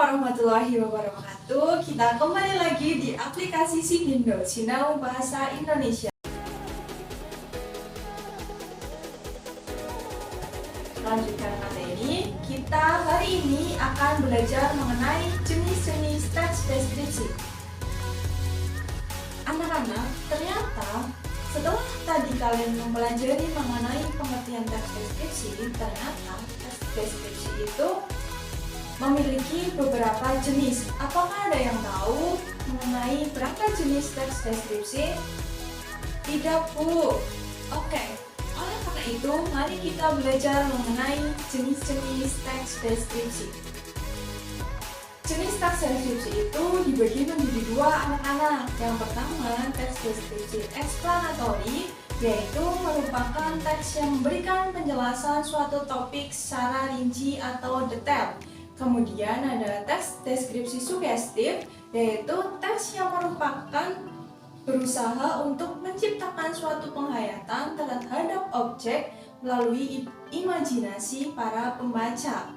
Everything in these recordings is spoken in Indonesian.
warahmatullahi wabarakatuh. Kita kembali lagi di aplikasi Sidindo, Sinau Bahasa Indonesia. Lanjutkan materi, kita hari ini akan belajar mengenai jenis-jenis teks deskripsi. Anak-anak, ternyata setelah tadi kalian mempelajari mengenai pengertian teks deskripsi, ternyata teks deskripsi itu memiliki beberapa jenis. Apakah ada yang tahu mengenai berapa jenis teks deskripsi? Tidak, Bu. Oke. Oleh karena itu, mari kita belajar mengenai jenis-jenis teks deskripsi. Jenis teks deskripsi itu dibagi menjadi dua, anak-anak. Yang pertama, teks deskripsi explanatory, yaitu merupakan teks yang memberikan penjelasan suatu topik secara rinci atau detail. Kemudian ada teks deskripsi sugestif, yaitu teks yang merupakan berusaha untuk menciptakan suatu penghayatan terhadap objek melalui imajinasi para pembaca.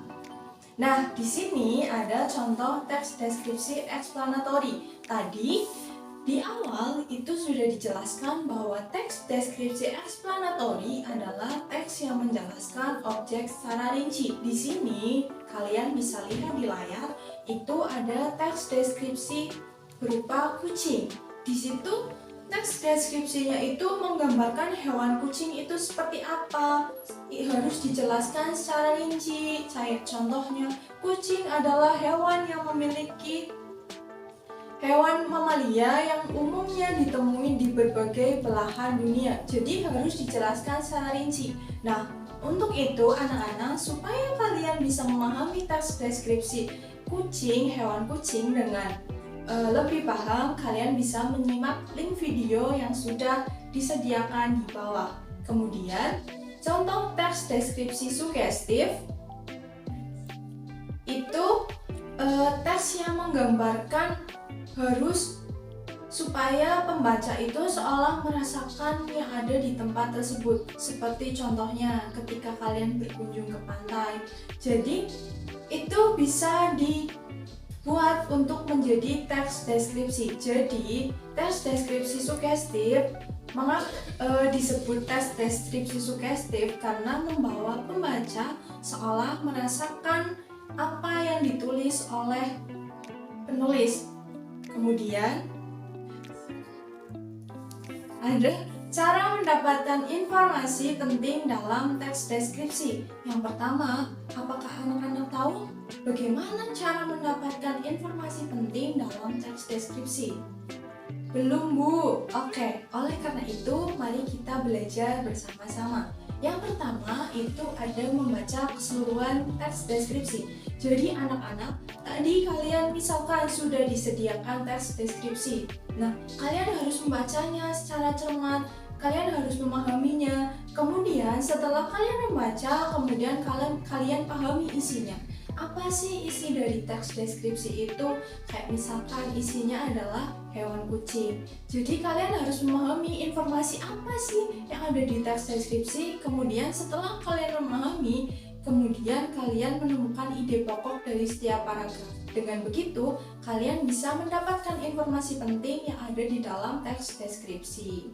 Nah, di sini ada contoh teks deskripsi explanatory. Tadi di awal itu sudah dijelaskan bahwa teks deskripsi explanatory adalah teks yang menjelaskan objek secara rinci. Di sini kalian bisa lihat di layar, itu ada teks deskripsi berupa kucing. Di situ teks deskripsinya itu menggambarkan hewan kucing itu seperti apa, harus dijelaskan secara rinci. Contohnya, kucing adalah hewan yang memiliki hewan mamalia yang umumnya ditemui di berbagai belahan dunia. Jadi harus dijelaskan secara rinci. Nah, untuk itu anak-anak, supaya kalian bisa memahami teks deskripsi kucing, hewan kucing dengan lebih paham, kalian bisa menyimak link video yang sudah disediakan di bawah. Kemudian, contoh teks deskripsi sugestif itu teks yang menggambarkan harus supaya pembaca itu seolah merasakan yang ada di tempat tersebut. Seperti contohnya ketika kalian berkunjung ke pantai. Jadi itu bisa dibuat untuk menjadi teks deskripsi. Jadi teks deskripsi sugestif disebut teks deskripsi sugestif karena membawa pembaca seolah merasakan apa yang ditulis oleh penulis. Kemudian ada cara mendapatkan informasi penting dalam teks deskripsi. Yang pertama, apakah anak-anak tahu bagaimana cara mendapatkan informasi penting dalam teks deskripsi? Belum, Bu. Oke, oleh karena itu mari kita belajar bersama-sama. Yang pertama itu ada membaca keseluruhan teks deskripsi. Jadi anak-anak, tadi kalian misalkan sudah disediakan teks deskripsi. Nah, kalian harus membacanya secara cermat, kalian harus memahaminya. Kemudian setelah kalian membaca, kemudian kalian pahami isinya. Apa sih isi dari teks deskripsi itu? Kayak misalkan isinya adalah hewan kucing. Jadi kalian harus memahami informasi apa sih yang ada di teks deskripsi. Kemudian setelah kalian memahami, kemudian kalian menemukan ide pokok dari setiap paragraf. Dengan begitu, kalian bisa mendapatkan informasi penting yang ada di dalam teks deskripsi.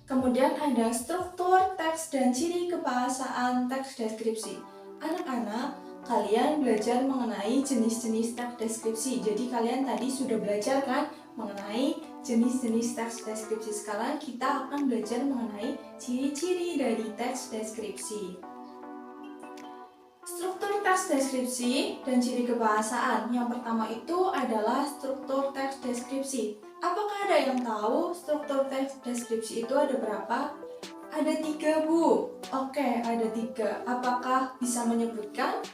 Kemudian ada struktur teks dan ciri kebahasaan teks deskripsi. Anak-anak, kalian belajar mengenai jenis-jenis teks deskripsi. Jadi kalian tadi sudah belajar kan mengenai jenis-jenis teks deskripsi. Sekarang kita akan belajar mengenai ciri-ciri dari teks deskripsi. Struktur teks deskripsi dan ciri kebahasaan. Yang pertama itu adalah struktur teks deskripsi. Apakah ada yang tahu struktur teks deskripsi itu ada berapa? Ada 3, Bu. Oke, ada 3. Apakah bisa menyebutkan?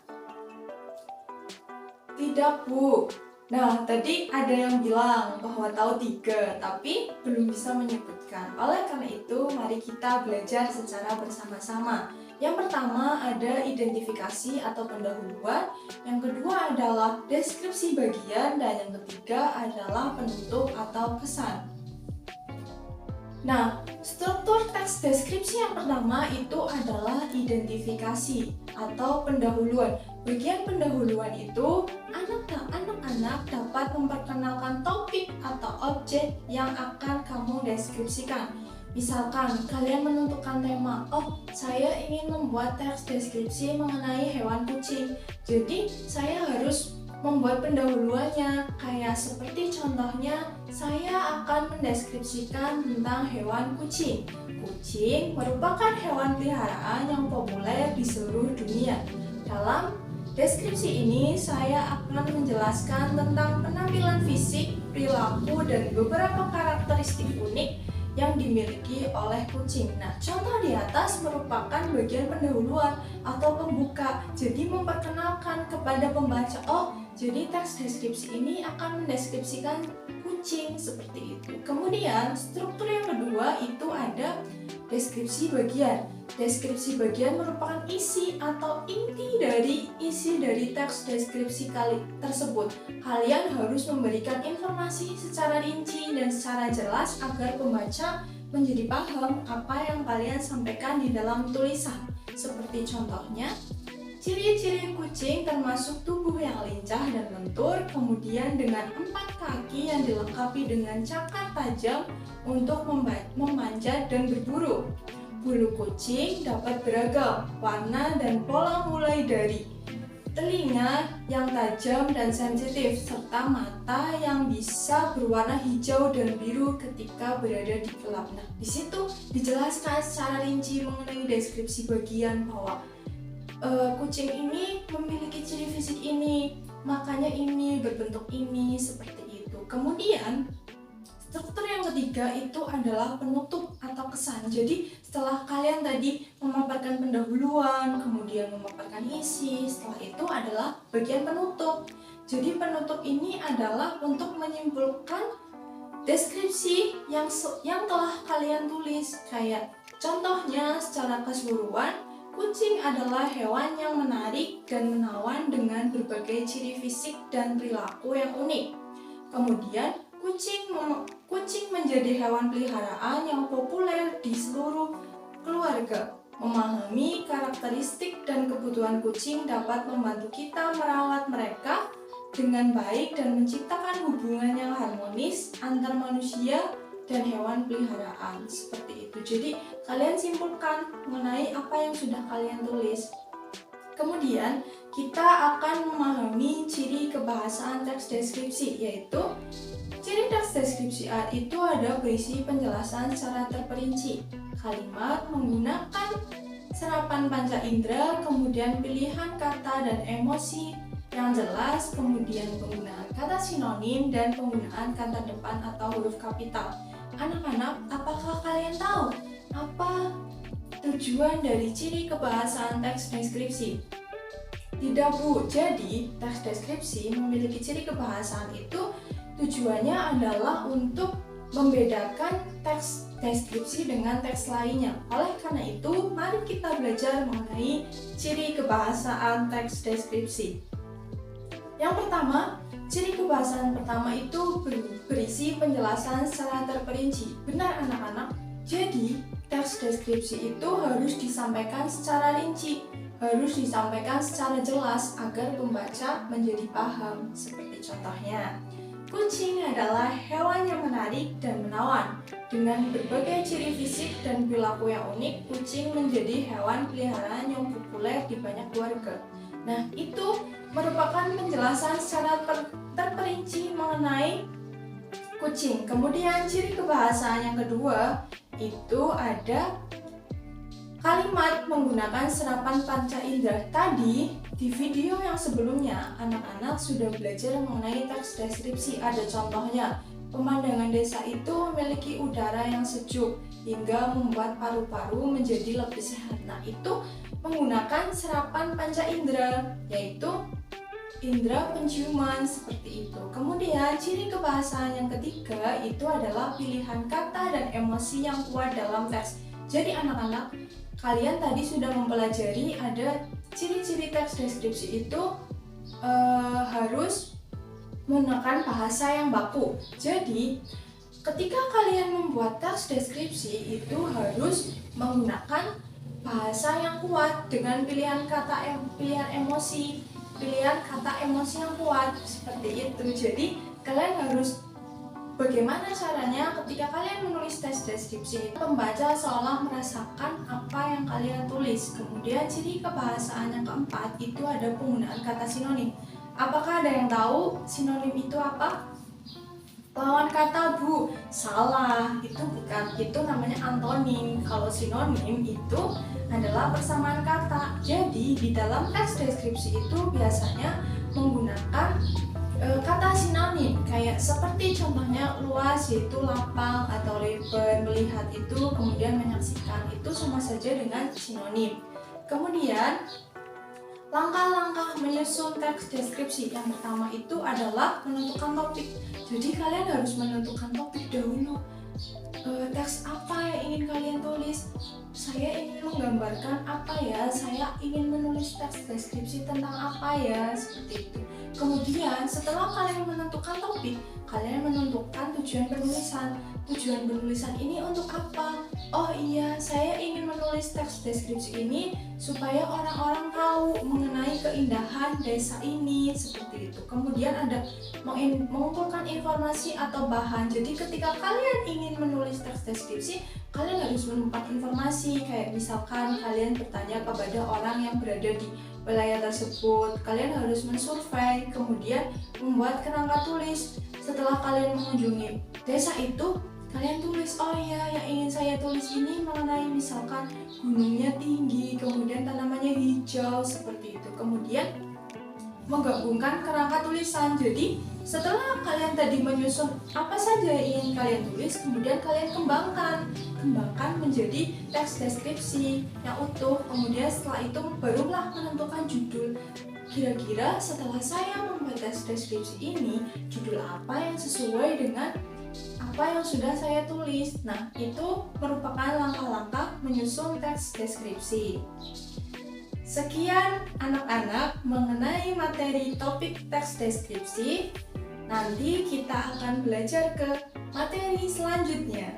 Tidak, Bu. Nah, tadi ada yang bilang bahwa tahu 3, tapi belum bisa menyebutkan. Oleh karena itu, mari kita belajar secara bersama-sama. Yang pertama ada identifikasi atau pendahuluan, yang kedua adalah deskripsi bagian, dan yang ketiga adalah penutup atau kesan. Nah, struktur teks deskripsi yang pertama itu adalah identifikasi atau pendahuluan. Bagian pendahuluan itu, anak-anak dapat memperkenalkan topik atau objek yang akan kamu deskripsikan. Misalkan, kalian menentukan tema, saya ingin membuat teks deskripsi mengenai hewan kucing. Jadi, saya harus membuat pendahuluannya, kayak seperti contohnya, saya akan mendeskripsikan tentang hewan kucing. Kucing merupakan hewan peliharaan yang populer di seluruh dunia. Dalam deskripsi ini, saya akan menjelaskan tentang penampilan fisik, perilaku, dan beberapa karakteristik unik yang dimiliki oleh kucing. Nah, contoh di atas merupakan bagian pendahuluan atau pembuka. Jadi memperkenalkan kepada pembaca, jadi teks deskripsi ini akan mendeskripsikan kucing seperti itu. Kemudian, struktur yang kedua itu ada deskripsi bagian. Deskripsi bagian merupakan isi atau inti dari isi dari teks deskripsi tersebut. Kalian harus memberikan informasi secara rinci dan secara jelas agar pembaca menjadi paham apa yang kalian sampaikan di dalam tulisan. Seperti contohnya, ciri-ciri kucing termasuk tubuh yang lincah dan lentur, kemudian dengan 4 kaki yang dilengkapi dengan cakar tajam untuk memanjat dan berburu. Bulu kucing dapat beragam warna dan pola, mulai dari telinga yang tajam dan sensitif, serta mata yang bisa berwarna hijau dan biru ketika berada di gelap. Nah, di situ dijelaskan secara rinci mengenai deskripsi bagian bahwa kucing ini memiliki ciri fisik ini, makanya ini berbentuk ini, seperti itu. Kemudian struktur yang ketiga itu adalah penutup atau kesan. Jadi setelah kalian tadi memaparkan pendahuluan, kemudian memaparkan isi, setelah itu adalah bagian penutup. Jadi penutup ini adalah untuk menyimpulkan deskripsi yang telah kalian tulis. Kayak contohnya secara keseluruhan, kucing adalah hewan yang menarik dan menawan dengan berbagai ciri fisik dan perilaku yang unik. Kemudian, kucing menjadi hewan peliharaan yang populer di seluruh keluarga. Memahami karakteristik dan kebutuhan kucing dapat membantu kita merawat mereka dengan baik dan menciptakan hubungan yang harmonis antar manusia dan hewan peliharaan. Seperti itu. Jadi, kalian simpulkan mengenai apa yang sudah kalian tulis. Kemudian, kita akan memahami ciri kebahasaan teks deskripsi, yaitu ciri teks deskripsi A itu ada berisi penjelasan secara terperinci. Kalimat menggunakan serapan panca indera, kemudian pilihan kata dan emosi yang jelas, kemudian penggunaan kata sinonim dan penggunaan kata depan atau huruf kapital. Anak-anak, apakah kalian tahu apa tujuan dari ciri kebahasaan teks deskripsi? Tidak, Bu. Jadi, teks deskripsi memiliki ciri kebahasaan itu tujuannya adalah untuk membedakan teks deskripsi dengan teks lainnya. Oleh karena itu, mari kita belajar mengenai ciri kebahasaan teks deskripsi. Yang pertama, ciri kebahasaan pertama itu berisi penjelasan secara terperinci. Benar anak-anak? Jadi, teks deskripsi itu harus disampaikan secara rinci, harus disampaikan secara jelas agar pembaca menjadi paham. Seperti contohnya, kucing adalah hewan yang menarik dan menawan. Dengan berbagai ciri fisik dan perilaku yang unik, kucing menjadi hewan peliharaan yang populer di banyak keluarga. Nah, itu merupakan penjelasan secara terperinci mengenai kucing. Kemudian ciri kebahasaan yang kedua itu ada kalimat menggunakan serapan panca indera. Tadi di video yang sebelumnya anak-anak sudah belajar mengenai teks deskripsi. Ada contohnya, pemandangan desa itu memiliki udara yang sejuk hingga membuat paru-paru menjadi lebih sehat. Nah, itu menggunakan serapan panca indera, yaitu indera penciuman, seperti itu. Kemudian ciri kebahasaan yang ketiga itu adalah pilihan kata dan emosi yang kuat dalam teks. Jadi anak-anak, kalian tadi sudah mempelajari ada ciri-ciri teks deskripsi itu harus menggunakan bahasa yang baku. Jadi ketika kalian membuat teks deskripsi itu harus menggunakan bahasa yang kuat dengan pilihan kata, pilihan emosi pilihan kata emosi yang kuat seperti itu. Jadi kalian harus bagaimana caranya ketika kalian menulis teks deskripsi, pembaca seolah merasakan apa yang kalian tulis. Kemudian ciri kebahasaan yang keempat itu ada penggunaan kata sinonim. Apakah ada yang tahu sinonim itu apa? Lawan kata bu, salah, itu bukan, itu namanya antonim. Kalau sinonim itu adalah persamaan kata. Jadi di dalam teks deskripsi itu biasanya menggunakan kata sinonim, kayak seperti contohnya luas yaitu lapang atau lebar, melihat itu, kemudian menyaksikan itu sama saja dengan sinonim. Kemudian langkah-langkah menyusun teks deskripsi yang pertama itu adalah menentukan topik. Jadi kalian harus menentukan topik dahulu. Teks apa yang ingin kalian tulis? Saya ingin menggambarkan apa ya? Saya ingin menulis teks deskripsi tentang apa ya? Seperti itu. Kemudian setelah kalian menentukan topik, kalian menentukan tujuan penulisan. Tujuan penulisan ini untuk apa? Oh iya, saya ingin menulis teks deskripsi ini supaya orang-orang tahu mengenai keindahan desa ini, seperti itu. Kemudian ada mengumpulkan informasi atau bahan. Jadi ketika kalian ingin menulis teks deskripsi, kalian harus menemukan informasi, kayak misalkan kalian bertanya kepada orang yang berada di wilayah tersebut. Kalian harus mensurvei, kemudian membuat kerangka tulis. Setelah kalian mengunjungi desa itu, kalian tulis, oh iya, yang ingin saya tulis ini mengenai misalkan gunungnya tinggi, kemudian tanamannya hijau, seperti itu. Kemudian menggabungkan kerangka tulisan. Jadi setelah kalian tadi menyusun apa saja yang ingin kalian tulis, kemudian kalian kembangkan menjadi teks deskripsi yang utuh. Kemudian setelah itu barulah menentukan judul. Kira-kira setelah saya membuat teks deskripsi ini, judul apa yang sesuai dengan apa yang sudah saya tulis. Nah, itu merupakan langkah-langkah menyusun teks deskripsi. Sekian anak-anak mengenai materi topik teks deskripsi. Nanti kita akan belajar ke materi selanjutnya.